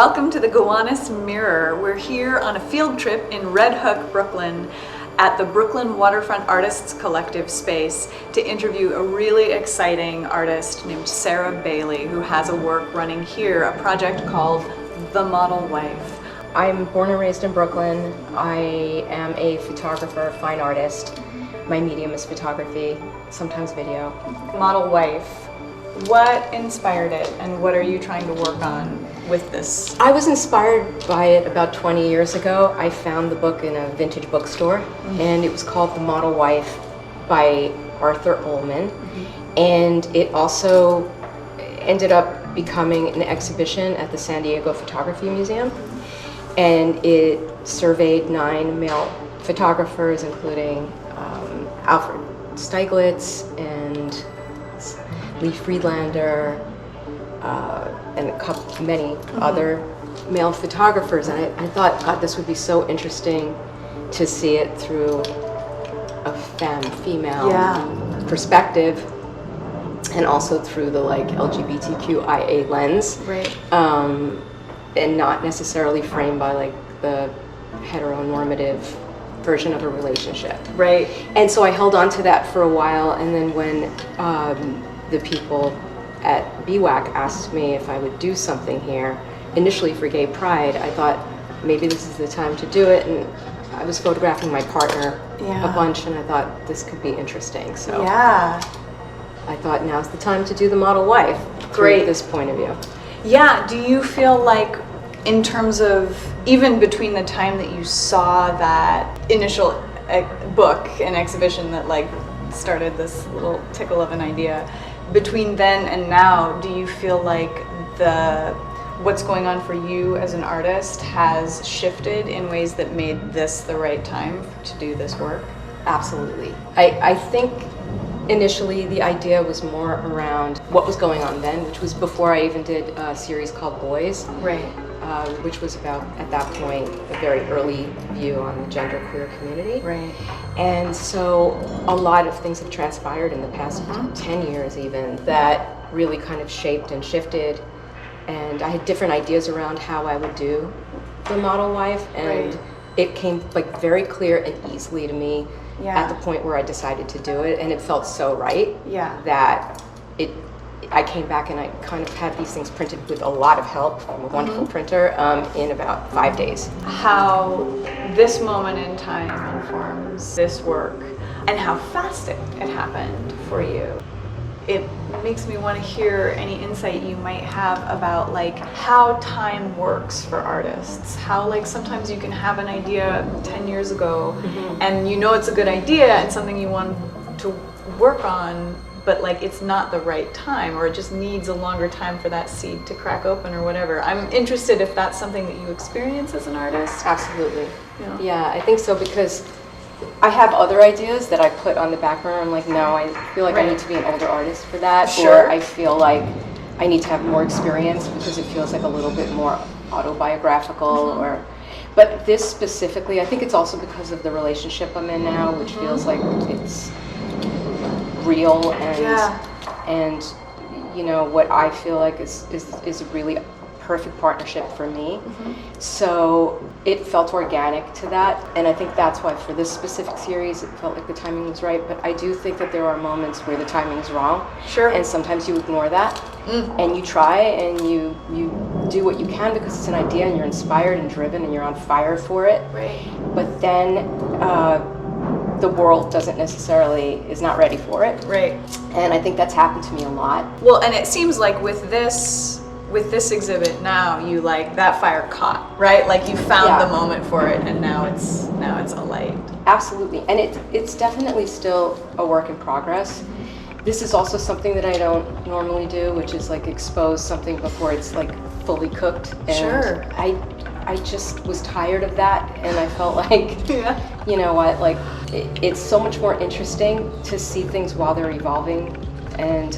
Welcome to the GOWANUS Mirror. We're here on a field trip in Red Hook, Brooklyn at the Brooklyn Waterfront Artists Collective space to interview a really exciting artist named Sarah BALEY, who has a work running here, a project called The Model Wife. I'm born and raised in Brooklyn. I am a photographer, fine artist. My medium is photography, sometimes video. Model Wife, what inspired it and what are you trying to work on with this? I was inspired by it about 20 years ago. I found the book in a vintage bookstore and it was called The Model Wife by Arthur Ullman. And it also ended up becoming an exhibition at the San Diego Photography Museum. And it surveyed 9 male photographers, including Alfred Stieglitz and Lee Friedlander, and many other male photographers. And I thought, God, this would be so interesting to see it through a female perspective, and also through the LGBTQIA lens. Right. And not necessarily framed by the heteronormative version of a relationship. Right. And so I held on to that for a while, and then when the people at BWAC asked me if I would do something here, initially for Gay Pride, I thought maybe this is the time to do it, and I was photographing my partner a bunch, and I thought this could be interesting. So I thought now's the time to do The Model Wife through this point of view. Yeah, do you feel like, in terms of, even between the time that you saw that initial book and exhibition that started this little tickle of an idea, between then and now, do you feel like what's going on for you as an artist has shifted in ways that made this the right time to do this work? Absolutely. I think initially the idea was more around what was going on then, which was before I even did a series called Boys, which was about, at that point, a very early view on the genderqueer community. Right. And so a lot of things have transpired in the past 10 years even that really kind of shaped and shifted, and I had different ideas around how I would do The Model Wife, and it came very clear and easily to me at the point where I decided to do it, and it felt so right that I came back and I kind of had these things printed with a lot of help from a wonderful printer in about 5 days. How this moment in time informs this work and how fast it happened for you. It makes me want to hear any insight you might have about how time works for artists. How sometimes you can have an idea 10 years ago and you know it's a good idea and something you want to work on, but it's not the right time, or it just needs a longer time for that seed to crack open or whatever. I'm interested if that's something that you experience as an artist. Absolutely. Yeah, I think so, because I have other ideas that I put on the back burner. I'm no, I feel like I need to be an older artist for that, or I feel like I need to have more experience because it feels like a little bit more autobiographical. But this specifically, I think it's also because of the relationship I'm in now, which feels like it's real and what I feel like is a really perfect partnership for me. So it felt organic to that, and I think that's why for this specific series it felt like the timing was right. But I do think that there are moments where the timing is wrong, and sometimes you ignore that and you try and you do what you can because it's an idea and you're inspired and driven and you're on fire for it. But then the world is not ready for it. And I think that's happened to me a lot. Well, and it seems like with this exhibit now, you that fire caught, right? You found the moment for it, and now it's alight. Absolutely, and it's definitely still a work in progress. This is also something that I don't normally do, which is expose something before it's fully cooked. And I just was tired of that, and I felt you know what, it's so much more interesting to see things while they're evolving, and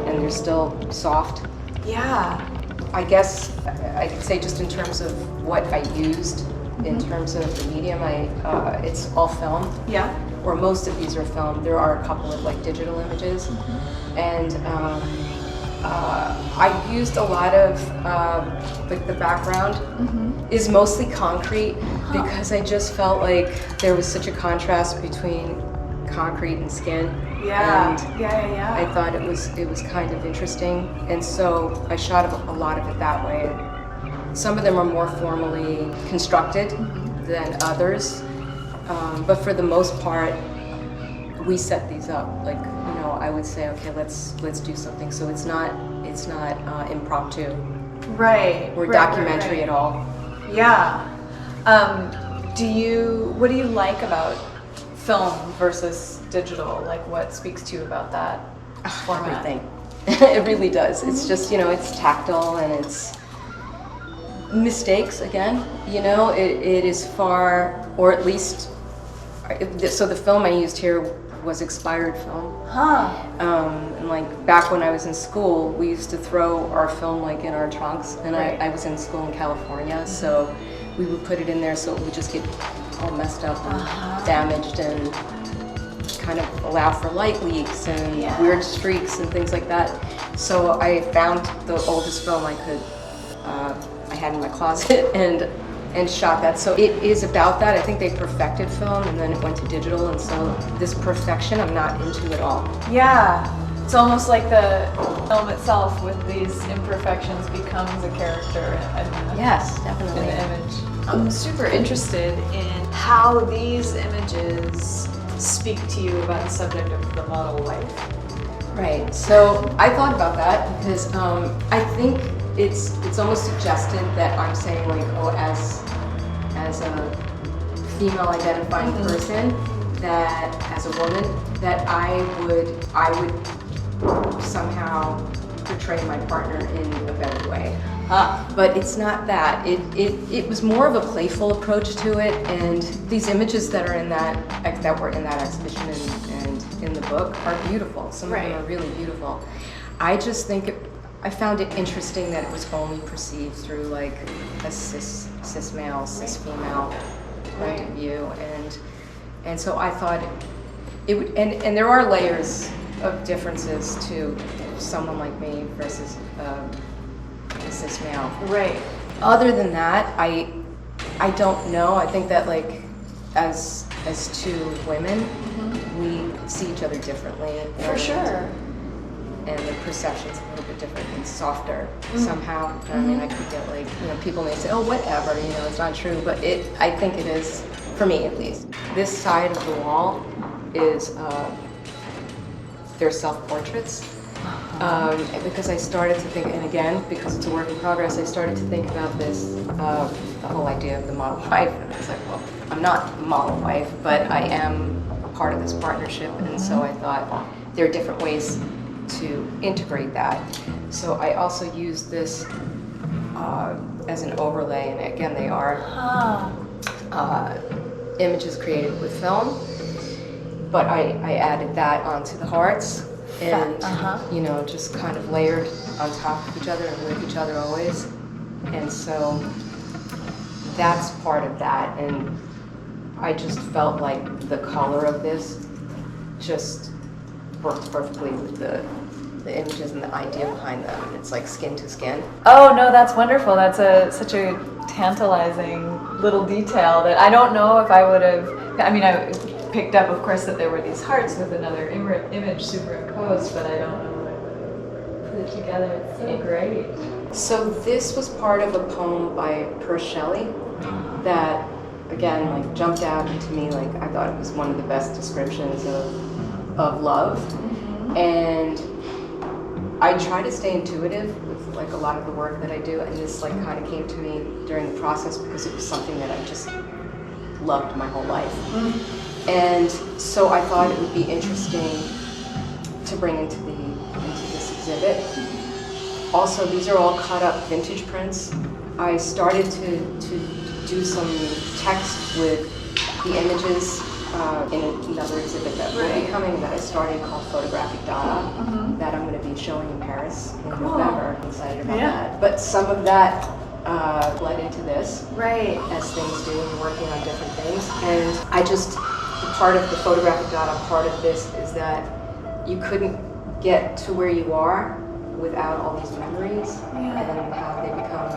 they're still soft. I guess I could say, just in terms of what I used in terms of the medium, it's all film. Or most of these are film. There are a couple of digital images, and I used a lot of, like the background is mostly concrete because I just felt like there was such a contrast between concrete and skin. Yeah, And yeah. I thought it was kind of interesting, and so I shot a lot of it that way. Some of them are more formally constructed than others, but for the most part, we set these up. Like, you know, I would say, okay, let's do something. So it's not impromptu, Right. or documentary at all. Yeah. What do you like about film versus digital? Like, what speaks to you about that format? Everything. It really does. It's just, you know, it's tactile and it's mistakes again. You know, it is far, or at least, so the film I used here was expired film. And like back when I was in school, we used to throw our film like in our trunks, and I was in school in California, so we would put it in there so it would just get all messed up and damaged and kind of allow for light leaks and weird streaks and things like that. So I found the oldest film I could, I had in my closet and shot that. So it is about that. I think they perfected film and then it went to digital, and so this perfection I'm not into at all. Yeah. It's almost like the film itself with these imperfections becomes a character Yes, definitely. in the image. I'm super interested in how these images speak to you about the subject of the model life. Right. So I thought about that because I think it's almost suggested that I'm saying like, oh, as a female identifying person, that as a woman, that I would somehow portray my partner in a better way. But it's not that. It was more of a playful approach to it, and these images that are in that were in that exhibition and in the book are beautiful. Some of them are really beautiful. I just think I found it interesting that it was only perceived through like a cis male, cis female point of view, and so I thought it would, and there are layers of differences to someone like me versus a cis male. Right. Other than that, I don't know. I think that like as two women, we see each other differently. For sure. And the perception's a little bit different and softer somehow. I mean, I could get like, you know, people may say, oh, whatever, you know, it's not true, but I think it is, for me at least. This side of the wall is their self-portraits. Because I started to think, and again, because it's a work in progress, I started to think about this, the whole idea of the model wife. And I was like, well, I'm not a model wife, but I am a part of this partnership. And so I thought there are different ways to integrate that. So I also use this as an overlay, and again, they are images created with film, but I added that onto the hearts. And, you know, just kind of layered on top of each other and with each other always. And so that's part of that. And I just felt like the color of this just worked perfectly with the images and the idea behind them. And it's like skin to skin. Oh, no, that's wonderful. That's such a tantalizing little detail that I don't know if I would have, I mean, I picked up, of course, that there were these hearts with another image superimposed, but I don't know if I would have put it together. It's so great. So this was part of a poem by Percy Shelley that, again, like jumped out to me. Like I thought it was one of the best descriptions of love, and I try to stay intuitive with like a lot of the work that I do, and this like kind of came to me during the process because it was something that I just loved my whole life. And so I thought it would be interesting to bring into this exhibit. Also, these are all cut up vintage prints. I started to do some text with the images in another exhibit that will be coming that I started called Photographic Data that I'm going to be showing in Paris in November. I'm excited about that. But some of that bled into this, as things do, and working on different things. And I just, part of the photographic data, part of this is that you couldn't get to where you are without all these memories, and then how they become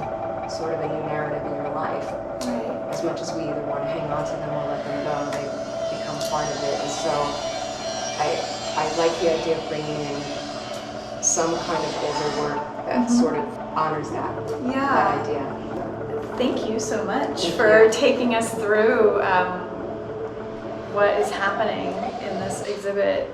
sort of a new narrative in your life. Right. As much as we either want to hang on to them or let them go, they become part of it. And so I like the idea of bringing in some kind of older work that sort of honors that idea. Thank you so much for taking us through what is happening in this exhibit.